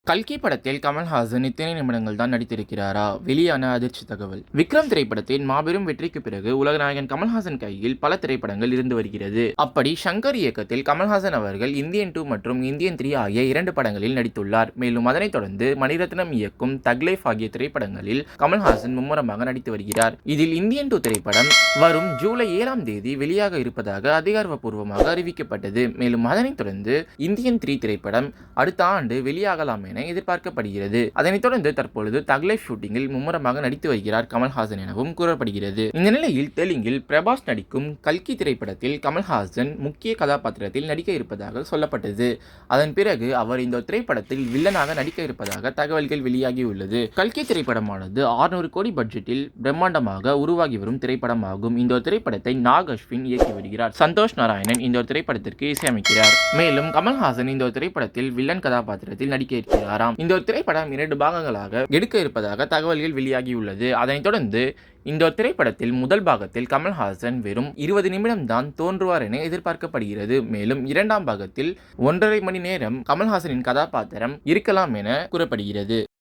கல்கி படத்தில் கமல்ஹாசன் இத்தனை நிமிடங்கள் தான் நடித்திருக்கிறாரா? வெளியான அதிர்ச்சி தகவல். விக்ரம் திரைப்படத்தின் மாபெரும் வெற்றிக்கு பிறகு உலகநாயகன் கமல்ஹாசன் கையில் பல திரைப்படங்கள் இருந்து வருகிறது. அப்படி ஷங்கர் இயக்கத்தில் கமல்ஹாசன் அவர்கள் இந்தியன் 2 மற்றும் இந்தியன் 3 ஆகிய 2 படங்களில் நடித்துள்ளார். மேலும் அதனைத் தொடர்ந்து மணிரத்னம் இயக்கும் தக் லைஃப் ஆகிய திரைப்படங்களில் கமல்ஹாசன் மும்முரமாக நடித்து வருகிறார். இதில் இந்தியன் 2 திரைப்படம் வரும் ஜூலை 7ஆம் தேதி வெளியாக இருப்பதாக அதிகாரப்பூர்வமாக அறிவிக்கப்பட்டது. மேலும் அதனைத் தொடர்ந்து இந்தியன் 3 திரைப்படம் அடுத்த ஆண்டு வெளியாகலாம் என எதிர்பார்க்கப்படுகிறது. அதனைத் தொடர்ந்து தற்பொழுது தக் லைஃப் ஷூட்டிங்கில் மும்முரமாக நடித்து வருகிறார் கமல்ஹாசன் எனவும் கூறப்படுகிறது. இந்த நிலையில் தெலுங்கில் பிரபாஸ் நடிக்கும் கல்கி திரைப்படத்தில் கமல்ஹாசன் முக்கிய கதாபாத்திரத்தில் நடிக்க இருப்பதாக சொல்லப்பட்டது. அதன் பிறகு அவர் இந்த திரைப்படத்தில் வில்லனாக நடிக்க இருப்பதாக தகவல்கள் வெளியாகியுள்ளது. கல்கி திரைப்படமானது 600 கோடி பட்ஜெட்டில் பிரம்மாண்டமாக உருவாகி வரும் திரைப்படமாகும். இந்த திரைப்படத்தை நாக் அஸ்வின் இயக்கி வருகிறார். சந்தோஷ் நாராயணன் இந்த திரைப்படத்திற்கு இசையமைக்கிறார். மேலும் கமல்ஹாசன் இந்த திரைப்படத்தில் வில்லன் கதாபாத்திரத்தில் நடிக்க இருக்கிறார். இந்த திரைப்படம் 2 பாகங்களாக எடுக்க இருப்பதாக தகவல்கள் வெளியாகியுள்ளது. அதனைத் தொடர்ந்து இந்த திரைப்படத்தில் முதல் பாகத்தில் கமல்ஹாசன் வெறும் 20 நிமிடம் தான் தோன்றுவார் என எதிர்பார்க்கப்படுகிறது. மேலும் 2ஆம் பாகத்தில் 1.5 மணி நேரம் கமல்ஹாசனின் கதாபாத்திரம் இருக்கலாம் என கூறப்படுகிறது.